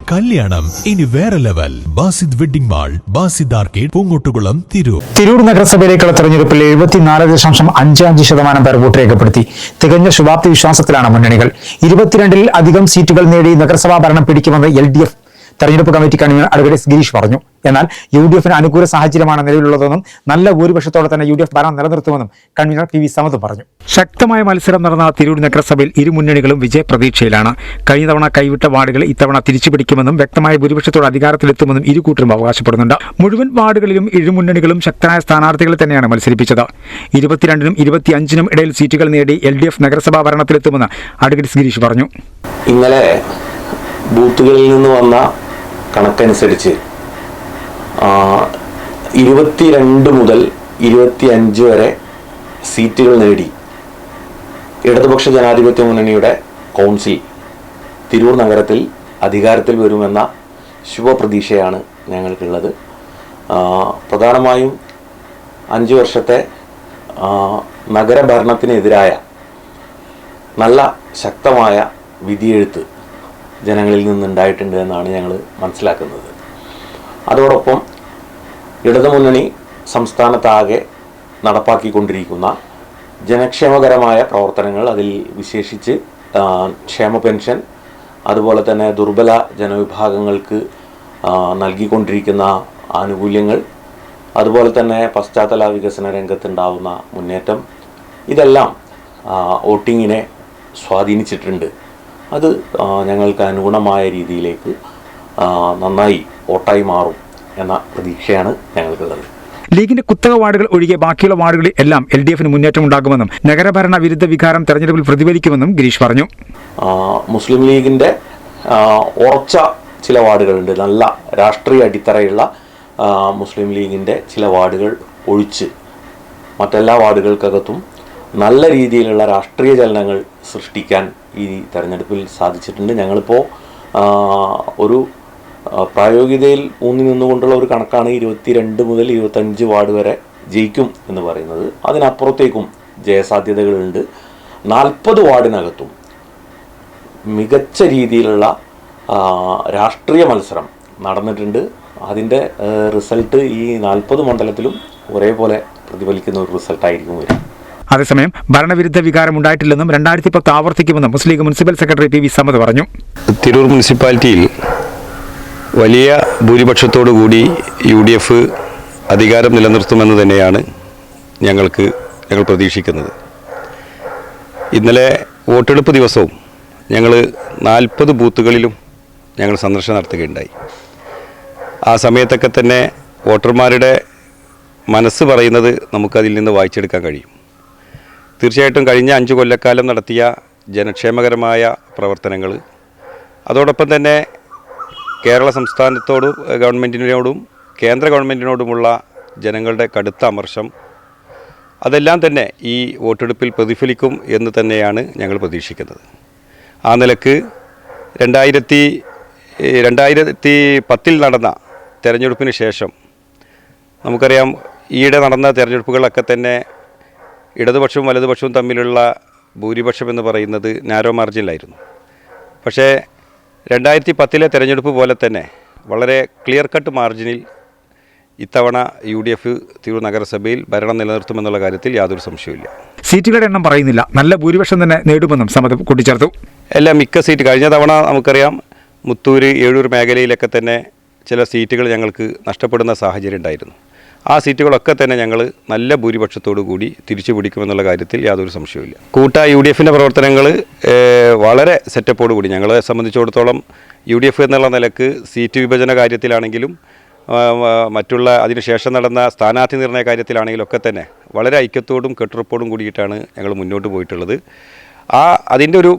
കല്യാണം ഇനി വേറെ level. Basid wedding mall, Basid arcade, Poongottukulam, Tirur. Tirur നഗരസഭയിലേക്കുള്ള തെരഞ്ഞെടുപ്പിൽ 74.55% പേർ വോട്ട് രേഖപ്പെടുത്തി. തികഞ്ഞ ശുഭാപ്തി വിശ്വാസത്തിലാണ് മുന്നണികൾ. 22-ൽ അധികം സീറ്റുകൾ നേടി നഗരസഭാ ഭരണം പിടിക്കുമെന്ന് LDF തെരഞ്ഞെടുപ്പ് കമ്മിറ്റി കൺവീനർ അഡ്വക്കേറ്റ് ഗിരീഷ് പറഞ്ഞു. എന്നാൽ UDF-ന് അനുകൂല സാഹചര്യമാണ് നിലവിലുള്ളതെന്നും നല്ല ഭൂരിപക്ഷത്തോടെ തന്നെ UDF ഭരണം നിലനിർത്തുമെന്നും കൺവീനർ PV സമദ് പറഞ്ഞു. ശക്തമായ മത്സരം നടന്ന തിരൂർ നഗരസഭയിൽ ഇരു മുന്നണികളും വിജയപ്രതീക്ഷയിലാണ്. കഴിഞ്ഞ തവണ കൈവിട്ട വാർഡുകൾ ഇത്തവണ തിരിച്ചുപിടിക്കുമെന്നും വ്യക്തമായ ഭൂരിപക്ഷത്തോടെ അധികാരത്തിലെത്തുമെന്നും ഇരു കൂട്ടരും അവകാശപ്പെടുന്നുണ്ട്. മുഴുവൻ വാർഡുകളിലും ഇരു മുന്നണികളും ശക്തരായ സ്ഥാനാർത്ഥികളെ തന്നെയാണ് മത്സരിപ്പിച്ചത്. 22-നും 25-നും ഇടയിൽ സീറ്റുകൾ നേടി LDF നഗരസഭാ ഭരണത്തിലെത്തുമെന്ന് അഡ്വക്കേറ്റ് ഗിരീഷ് പറഞ്ഞു. ഇന്നലെ ബൂത്തുകളിൽ നിന്ന് വന്ന കണക്കനുസരിച്ച് 22 മുതൽ 25 വരെ സീറ്റുകൾ നേടി ഇടതുപക്ഷ ജനാധിപത്യ മുന്നണിയുടെ കൗൺസിൽ തിരൂർ നഗരത്തിൽ അധികാരത്തിൽ വരുമെന്ന ശുഭപ്രതീക്ഷയാണ് ഞങ്ങൾക്കുള്ളത്. പ്രധാനമായും 5 വർഷത്തെ നഗരഭരണത്തിനെതിരായ നല്ല ശക്തമായ വിധിയെഴുത്ത് ജനങ്ങളിൽ നിന്നുണ്ടായിട്ടുണ്ട് എന്നാണ് ഞങ്ങൾ മനസ്സിലാക്കുന്നത്. അതോടൊപ്പം ഇടതുമുന്നണി സംസ്ഥാനത്താകെ നടപ്പാക്കിക്കൊണ്ടിരിക്കുന്ന ജനക്ഷേമകരമായ പ്രവർത്തനങ്ങൾ, അതിൽ വിശേഷിച്ച് ക്ഷേമ പെൻഷൻ, അതുപോലെ തന്നെ ദുർബല ജനവിഭാഗങ്ങൾക്ക് നൽകിക്കൊണ്ടിരിക്കുന്ന ആനുകൂല്യങ്ങൾ, അതുപോലെ തന്നെ പശ്ചാത്തല വികസന രംഗത്തുണ്ടാവുന്ന മുന്നേറ്റം, ഇതെല്ലാം വോട്ടിങ്ങിനെ സ്വാധീനിച്ചിട്ടുണ്ട്. അത് ഞങ്ങൾക്ക് അനുഗുണമായ രീതിയിലേക്ക് നന്നായി വോട്ടായി മാറും എന്ന പ്രതീക്ഷയാണ് ഞങ്ങൾക്കുള്ളത്. ലീഗിന്റെ കുത്തക വാർഡുകൾ ഒഴികെ ബാക്കിയുള്ള വാർഡുകളിൽ എല്ലാം LDF-ന് മുന്നേറ്റം ഉണ്ടാകുമെന്നും നഗരഭരണ വിരുദ്ധ വികാരം തെരഞ്ഞെടുപ്പിൽ പ്രതിഫലിക്കുമെന്നും ഗിരീഷ് പറഞ്ഞു. മുസ്ലിം ലീഗിന്റെ ഉറച്ച ചില വാർഡുകളുണ്ട്. നല്ല രാഷ്ട്രീയ അടിത്തറയുള്ള മുസ്ലിം ലീഗിന്റെ ചില വാർഡുകൾ ഒഴിച്ച് മറ്റെല്ലാ വാർഡുകൾക്കകത്തും നല്ല രീതിയിലുള്ള രാഷ്ട്രീയ ചലനങ്ങൾ സൃഷ്ടിക്കാൻ ഈ തെരഞ്ഞെടുപ്പിൽ സാധിച്ചിട്ടുണ്ട്. ഞങ്ങളിപ്പോൾ ഒരു പ്രായോഗികതയിൽ ഊന്നി നിന്നുകൊണ്ടുള്ള ഒരു കണക്കാണ് 22 മുതൽ 25 വാർഡ് വരെ ജയിക്കും എന്ന് പറയുന്നത്. അതിനപ്പുറത്തേക്കും ജയസാധ്യതകളുണ്ട്. 40 വാർഡിനകത്തും മികച്ച രീതിയിലുള്ള രാഷ്ട്രീയ മത്സരം നടന്നിട്ടുണ്ട്. അതിൻ്റെ റിസൾട്ട് ഈ 40 മണ്ഡലത്തിലും ഒരേപോലെ പ്രതിഫലിക്കുന്ന ഒരു റിസൾട്ടായിരിക്കും വരും. അതേസമയം ഭരണവിരുദ്ധ വികാരം ഉണ്ടായിട്ടില്ലെന്നും 2010 ആവർത്തിക്കുമെന്നും Muslim League municipal secretary PV Samad പറഞ്ഞു. തിരൂർ മുനിസിപ്പാലിറ്റിയിൽ വലിയ ഭൂരിപക്ഷത്തോടുകൂടി UDF അധികാരം നിലനിർത്തുമെന്ന് തന്നെയാണ് ഞങ്ങൾ പ്രതീക്ഷിക്കുന്നത്. ഇന്നലെ വോട്ടെടുപ്പ് ദിവസവും ഞങ്ങൾ 40 ബൂത്തുകളിലും ഞങ്ങൾ സന്ദർശനം നടത്തുകയുണ്ടായി. ആ സമയത്തൊക്കെ തന്നെ വോട്ടർമാരുടെ മനസ്സ് പറയുന്നത് നമുക്കതിൽ നിന്ന് വായിച്ചെടുക്കാൻ കഴിയും. തീർച്ചയായിട്ടും കഴിഞ്ഞ 5 കൊല്ലക്കാലം നടത്തിയ ജനക്ഷേമകരമായ പ്രവർത്തനങ്ങൾ, അതോടൊപ്പം തന്നെ കേരള സംസ്ഥാനത്തോടും ഗവൺമെൻറ്റിനോടും കേന്ദ്ര ഗവൺമെൻറ്റിനോടുമുള്ള ജനങ്ങളുടെ കടുത്ത അമർഷം, അതെല്ലാം തന്നെ ഈ വോട്ടെടുപ്പിൽ പ്രതിഫലിക്കും എന്ന് തന്നെയാണ് ഞങ്ങൾ പ്രതീക്ഷിക്കുന്നത്. ആ നിലക്ക് 2010 നടന്ന തെരഞ്ഞെടുപ്പിന് ശേഷം നമുക്കറിയാം, ഈയിടെ നടന്ന തെരഞ്ഞെടുപ്പുകളൊക്കെ തന്നെ ഇടതുപക്ഷവും വലതുപക്ഷവും തമ്മിലുള്ള ഭൂരിപക്ഷം എന്ന് പറയുന്നത് നാരോ മാർജിനിലായിരുന്നു. പക്ഷേ 2010 തെരഞ്ഞെടുപ്പ് പോലെ തന്നെ വളരെ ക്ലിയർ കട്ട് മാർജിനിൽ ഇത്തവണ UDF തിരൂർ നഗരസഭയിൽ ഭരണം നിലനിർത്തുമെന്നുള്ള കാര്യത്തിൽ യാതൊരു സംശയവുമില്ല. സീറ്റുകളുടെ എണ്ണം പറയുന്നില്ല, നല്ല ഭൂരിപക്ഷം തന്നെ നേടുമെന്നും സമദ് കൂട്ടിച്ചേർത്തു. മിക്ക സീറ്റ് കഴിഞ്ഞ തവണ നമുക്കറിയാം മുത്തൂര്, ഏഴൂർ മേഖലയിലൊക്കെ തന്നെ ചില സീറ്റുകൾ ഞങ്ങൾക്ക് നഷ്ടപ്പെടുന്ന സാഹചര്യം ഉണ്ടായിരുന്നു. ആ സീറ്റുകളൊക്കെ തന്നെ ഞങ്ങൾ നല്ല ഭൂരിപക്ഷത്തോടു കൂടി തിരിച്ചു പിടിക്കുമെന്നുള്ള കാര്യത്തിൽ യാതൊരു സംശയവുമില്ല. UDF-ൻ്റെ പ്രവർത്തനങ്ങൾ വളരെ സെറ്റപ്പോടുകൂടി ഞങ്ങളെ സംബന്ധിച്ചിടത്തോളം UDF എന്നുള്ള നിലക്ക് സീറ്റ് വിഭജന കാര്യത്തിലാണെങ്കിലും മറ്റുള്ള അതിനുശേഷം നടന്ന സ്ഥാനാർത്ഥി നിർണയ കാര്യത്തിലാണെങ്കിലും ഒക്കെ തന്നെ വളരെ ഐക്യത്തോടും കെട്ടുറപ്പോടും കൂടിയിട്ടാണ് ഞങ്ങൾ മുന്നോട്ട് പോയിട്ടുള്ളത്. അതിൻ്റെ ഒരു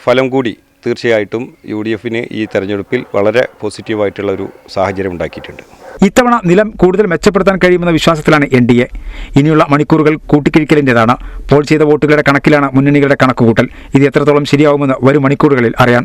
ഫലം കൂടി തീർച്ചയായിട്ടും UDF-ന് ഈ തെരഞ്ഞെടുപ്പിൽ വളരെ പോസിറ്റീവായിട്ടുള്ള ഒരു സാഹചര്യം ഉണ്ടാക്കിയിട്ടുണ്ട്. ഇത്തവണ നിലം കൂടുതൽ മെച്ചപ്പെടുത്താൻ കഴിയുമെന്ന വിശ്വാസത്തിലാണ് NDA. ഇനിയുള്ള മണിക്കൂറുകൾ കൂട്ടിക്കിഴിക്കലിൻ്റെതാണ്. പോൾ ചെയ്ത വോട്ടുകളുടെ കണക്കിലാണ് മുന്നണികളുടെ കണക്കുകൂട്ടൽ. ഇത് എത്രത്തോളം ശരിയാവുമെന്ന് വരും മണിക്കൂറുകളിൽ അറിയാം.